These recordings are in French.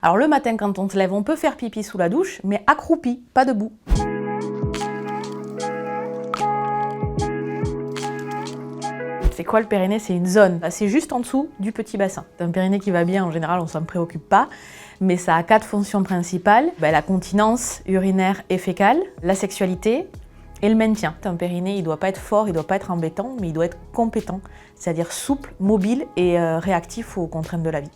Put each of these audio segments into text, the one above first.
Alors le matin quand on se lève, on peut faire pipi sous la douche, mais accroupi, pas debout. C'est quoi le périnée? C'est une zone, c'est juste en dessous du petit bassin. Un périnée qui va bien, en général, on s'en préoccupe pas, mais ça a 4 fonctions principales. La continence urinaire et fécale, la sexualité et le maintien. Un périnée, il doit pas être fort, il doit pas être embêtant, mais il doit être compétent, c'est-à-dire souple, mobile et réactif aux contraintes de la vie.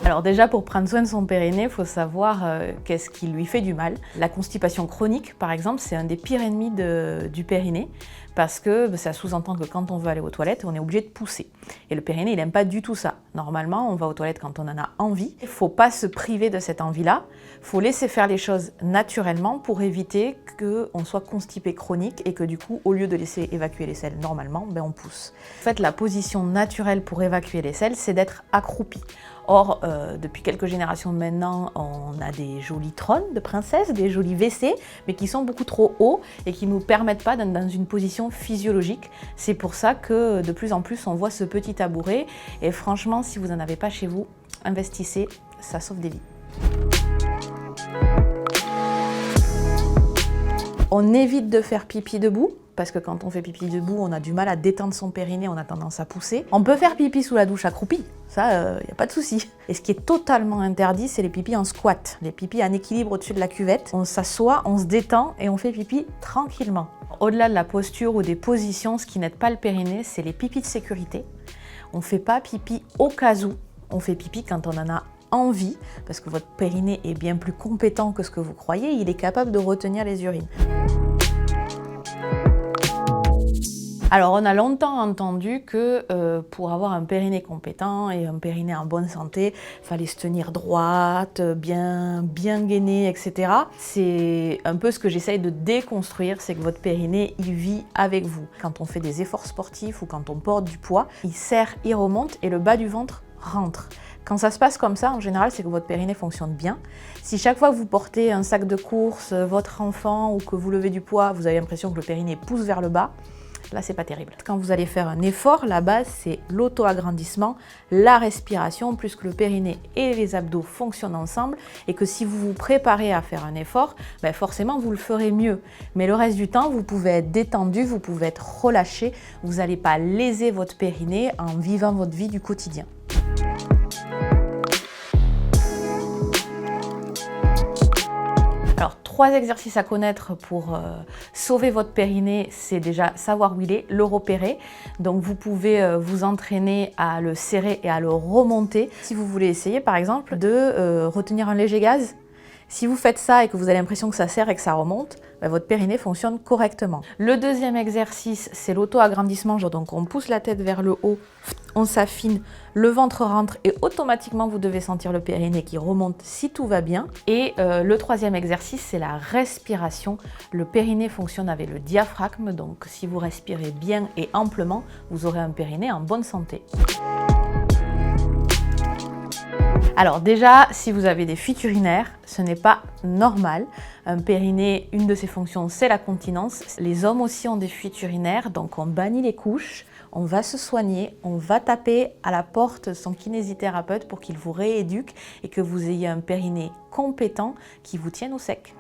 Alors déjà, pour prendre soin de son périnée, il faut savoir qu'est-ce qui lui fait du mal. La constipation chronique, par exemple, c'est un des pires ennemis du périnée parce que ça sous-entend que quand on veut aller aux toilettes, on est obligé de pousser. Et le périnée, il n'aime pas du tout ça. Normalement, on va aux toilettes quand on en a envie. Il ne faut pas se priver de cette envie-là. Il faut laisser faire les choses naturellement pour éviter qu'on soit constipé chronique et que du coup, au lieu de laisser évacuer les selles normalement, on pousse. En fait, la position naturelle pour évacuer les selles, c'est d'être accroupi. Or, depuis quelques générations maintenant, on a des jolis trônes de princesses, des jolis WC, mais qui sont beaucoup trop hauts et qui ne nous permettent pas d'être dans une position physiologique. C'est pour ça que de plus en plus, on voit ce petit tabouret. Et franchement, si vous n'en avez pas chez vous, investissez, ça sauve des vies. On évite de faire pipi debout, parce que quand on fait pipi debout, on a du mal à détendre son périnée, on a tendance à pousser. On peut faire pipi sous la douche accroupi, ça, y a pas de souci. Et ce qui est totalement interdit, c'est les pipis en squat, les pipis en équilibre au-dessus de la cuvette. On s'assoit, on se détend et on fait pipi tranquillement. Au-delà de la posture ou des positions, ce qui n'aide pas le périnée, c'est les pipis de sécurité. On ne fait pas pipi au cas où, on fait pipi quand on en a envie, parce que votre périnée est bien plus compétent que ce que vous croyez, il est capable de retenir les urines. Alors, on a longtemps entendu que pour avoir un périnée compétent et un périnée en bonne santé, il fallait se tenir droite, bien gainé, etc. C'est un peu ce que j'essaye de déconstruire, c'est que votre périnée, il vit avec vous. Quand on fait des efforts sportifs ou quand on porte du poids, il serre, il remonte et le bas du ventre rentre. Quand ça se passe comme ça, en général, c'est que votre périnée fonctionne bien. Si chaque fois que vous portez un sac de course, votre enfant ou que vous levez du poids, vous avez l'impression que le périnée pousse vers le bas, là, c'est pas terrible. Quand vous allez faire un effort, la base, c'est l'auto-agrandissement, la respiration, plus que le périnée et les abdos fonctionnent ensemble, et que si vous vous préparez à faire un effort, forcément, vous le ferez mieux. Mais le reste du temps, vous pouvez être détendu, vous pouvez être relâché, vous n'allez pas léser votre périnée en vivant votre vie du quotidien. Alors, 3 exercices à connaître pour sauver votre périnée, c'est déjà savoir où il est, le repérer. Donc, vous pouvez vous entraîner à le serrer et à le remonter. Si vous voulez essayer, par exemple, de retenir un léger gaz, si vous faites ça et que vous avez l'impression que ça serre et que ça remonte, votre périnée fonctionne correctement. Le deuxième exercice, c'est l'auto-agrandissement. Donc on pousse la tête vers le haut, on s'affine, le ventre rentre et automatiquement vous devez sentir le périnée qui remonte si tout va bien. Et le troisième exercice, c'est la respiration. Le périnée fonctionne avec le diaphragme, donc si vous respirez bien et amplement, vous aurez un périnée en bonne santé. Alors déjà, si vous avez des fuites urinaires, ce n'est pas normal. Un périnée, une de ses fonctions, c'est la continence. Les hommes aussi ont des fuites urinaires, donc on bannit les couches, on va se soigner, on va taper à la porte de son kinésithérapeute pour qu'il vous rééduque et que vous ayez un périnée compétent qui vous tienne au sec.